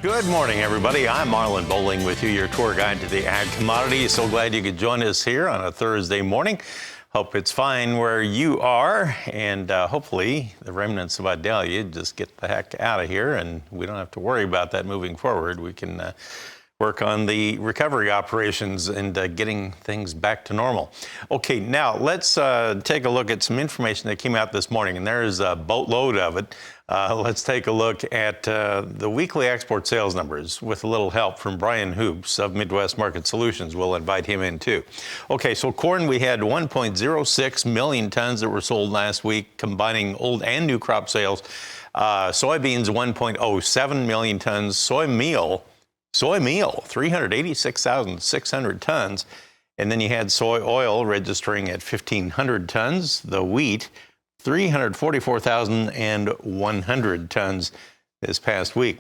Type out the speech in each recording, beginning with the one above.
Good morning, everybody. I'm Marlon Bowling with you, your tour guide to the ag commodities. So glad you could join us here on a Thursday morning. Hope it's fine where you are, and hopefully the remnants of Idalia just get the heck out of here, and we don't have to worry about that moving forward. We can work on the recovery operations and getting things back to normal. Okay, now let's take a look at some information that came out this morning, and there's a boatload of it. Let's take a look at the weekly export sales numbers with a little help from Brian Hoops of Midwest Market Solutions. We'll invite him in too. Okay, so corn, we had 1.06 million tons that were sold last week, combining old and new crop sales. Soybeans, 1.07 million tons. Soy meal, 386,600 tons. And then you had soy oil registering at 1,500 tons. The wheat, 344,100 tons this past week.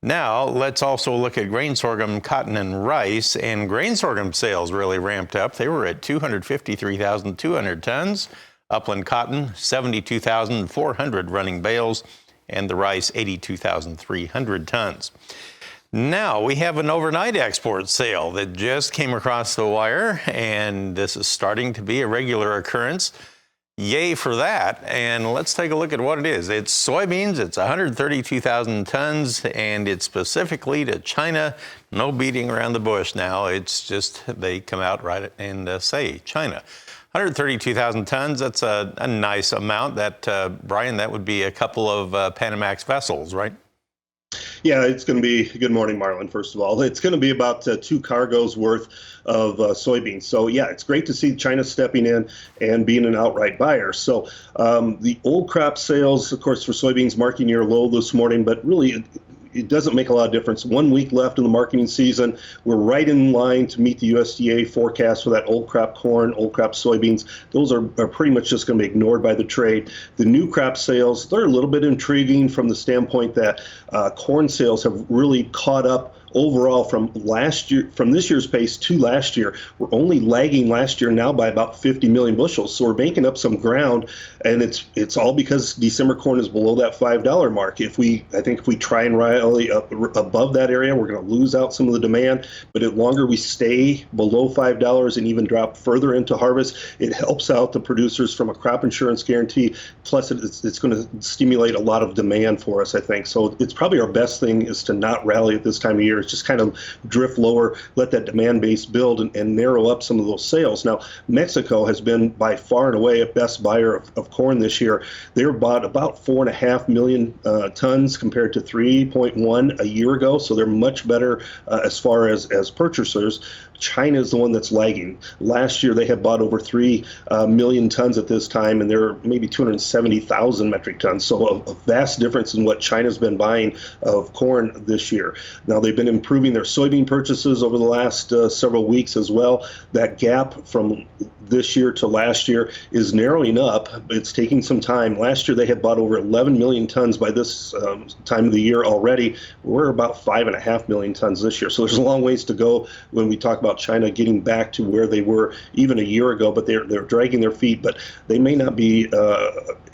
Now, let's also look at grain sorghum, cotton, and rice. And grain sorghum sales really ramped up. They were at 253,200 tons. Upland cotton, 72,400 running bales. And the rice, 82,300 tons. Now, we have an overnight export sale that just came across the wire, and this is starting to be a regular occurrence. Yay for that. And let's take a look at what it is. It's soybeans. It's 132,000 tons, and it's specifically to China. No beating around the bush now. It's just they come out right and say China. 132,000 tons. That's a nice amount. That, Brian, that would be a couple of Panamax vessels, right? Yeah, it's going to be, good morning, Marlon, first of all. It's going to be about 2 cargoes worth of soybeans. So, yeah, it's great to see China stepping in and being an outright buyer. So the old crop sales, of course, for soybeans marking near low this morning, but really it doesn't make a lot of difference. 1 week left in the marketing season. We're right in line to meet the USDA forecast for that old crop corn, old crop soybeans. Those are pretty much just going to be ignored by the trade. The new crop sales, they're a little bit intriguing from the standpoint that corn sales have really caught up overall from last year, from this year's pace to last year. We're only lagging last year now by about 50 million bushels. So we're making up some ground, and it's all because December corn is below that $5 mark. I think if we try and rally up above that area, we're going to lose out some of the demand. But the longer we stay below $5 and even drop further into harvest, it helps out the producers from a crop insurance guarantee. Plus, it's going to stimulate a lot of demand for us, I think. So it's probably our best thing is to not rally at this time of year. Just kind of drift lower, let that demand base build and narrow up some of those sales. Now, Mexico has been by far and away a best buyer of corn this year. They're bought about 4.5 million tons compared to 3.1 a year ago. So they're much better as far as purchasers. China is the one that's lagging. Last year, they had bought over 3 million tons at this time, and they're maybe 270,000 metric tons. So a vast difference in what China's been buying of corn this year. Now, they've been improving their soybean purchases over the last several weeks as well. That gap from this year to last year is narrowing up. It's taking some time. Last year, they had bought over 11 million tons by this time of the year already. We're about 5.5 million tons this year. So there's a long ways to go when we talk about China getting back to where they were even a year ago, but they're dragging their feet, but they may not be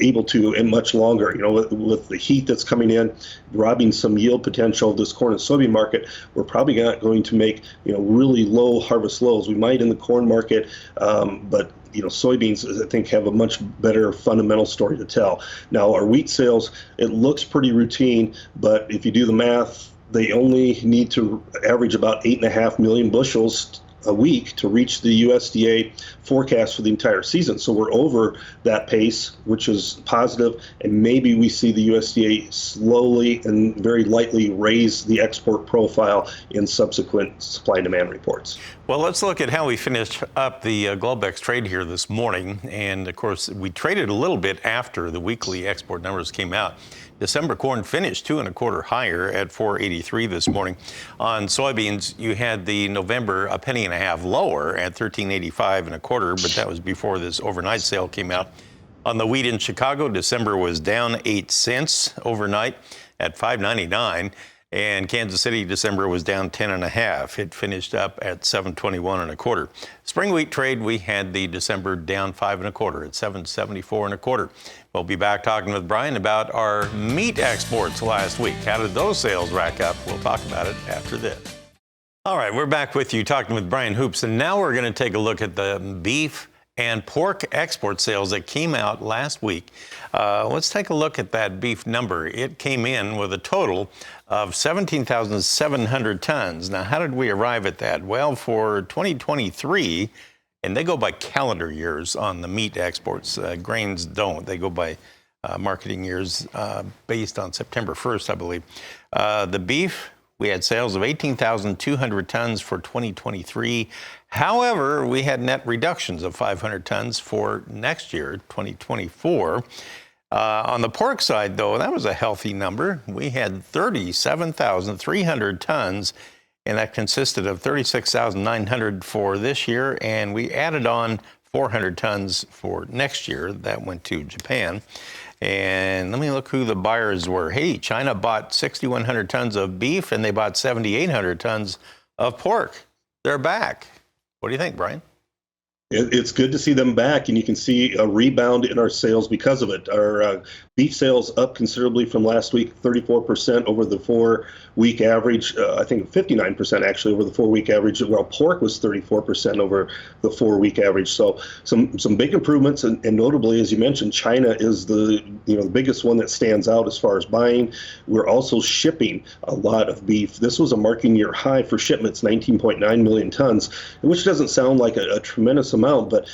able to in much longer. You know, with the heat that's coming in, robbing some yield potential of this corn and soybean market, we're probably not going to make, really low harvest lows. We might in the corn market, but soybeans, I think, have a much better fundamental story to tell. Now, our wheat sales, it looks pretty routine, but if you do the math, they only need to average about 8.5 million bushels a week to reach the USDA forecast for the entire season. So we're over that pace, which is positive, and maybe we see the USDA slowly and very lightly raise the export profile in subsequent supply and demand reports. Well, let's look at how we finished up the Globex trade here this morning. And of course, we traded a little bit after the weekly export numbers came out. December corn finished 2.25 higher at 483 this morning. On soybeans, you had the November a penny and a half lower at 13.85 1/4, but that was before this overnight sale came out. On the wheat in Chicago, December was down 8 cents overnight at 5.99. And Kansas City, December was down 10.5. It finished up at 721.25. Spring wheat trade, we had the December down 5.25 at 774.25. We'll be back talking with Brian about our meat exports last week. How did those sales rack up? We'll talk about it after this. All right, we're back with you talking with Brian Hoops, and now we're going to take a look at the beef and pork export sales that came out last week. Let's take a look at that beef number. It came in with a total of 17,700 tons. Now, how did we arrive at that? Well, for 2023, and they go by calendar years on the meat exports. Grains don't. They go by marketing years based on September 1st, I believe. The beef, we had sales of 18,200 tons for 2023. However, we had net reductions of 500 tons for next year, 2024. On the pork side, though, that was a healthy number. We had 37,300 tons, and that consisted of 36,900 for this year, and we added on 400 tons for next year. That went to Japan. And let me look who the buyers were. Hey, China bought 6,100 tons of beef, and they bought 7,800 tons of pork. They're back. What do you think, Brian? It's good to see them back, and you can see a rebound in our sales because of it. Our beef sales up considerably from last week, 34% over the 4-week average. I think 59% actually over the 4-week average. While pork was 34% over the 4-week average. So some big improvements, and notably, as you mentioned, China is the biggest one that stands out as far as buying. We're also shipping a lot of beef. This was a marking year high for shipments, 19.9 million tons, which doesn't sound like a tremendous amount, but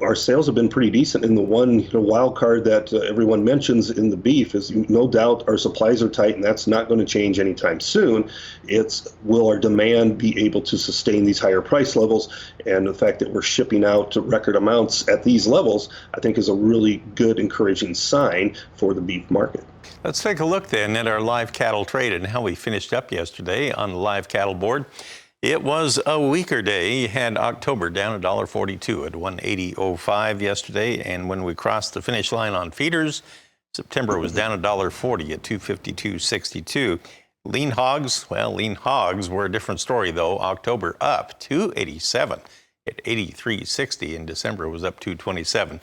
our sales have been pretty decent. And the one wild card that everyone mentions in the beef is no doubt our supplies are tight, and that's not going to change anytime soon. It's will our demand be able to sustain these higher price levels? And the fact that we're shipping out to record amounts at these levels, I think, is a really good, encouraging sign for the beef market. Let's take a look then at our live cattle trade and how we finished up yesterday on the live cattle board. It was a weaker day. You had October down $1.42 at 180.05 yesterday, and when we crossed the finish line on feeders, September was down $1.40 at 252.62. Lean hogs were a different story though. October up 287 at 83.60, and December was up 227.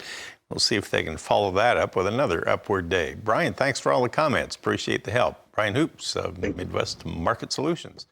We'll see if they can follow that up with another upward day. Brian, thanks for all the comments. Appreciate the help. Brian Hoops of Midwest Market Solutions.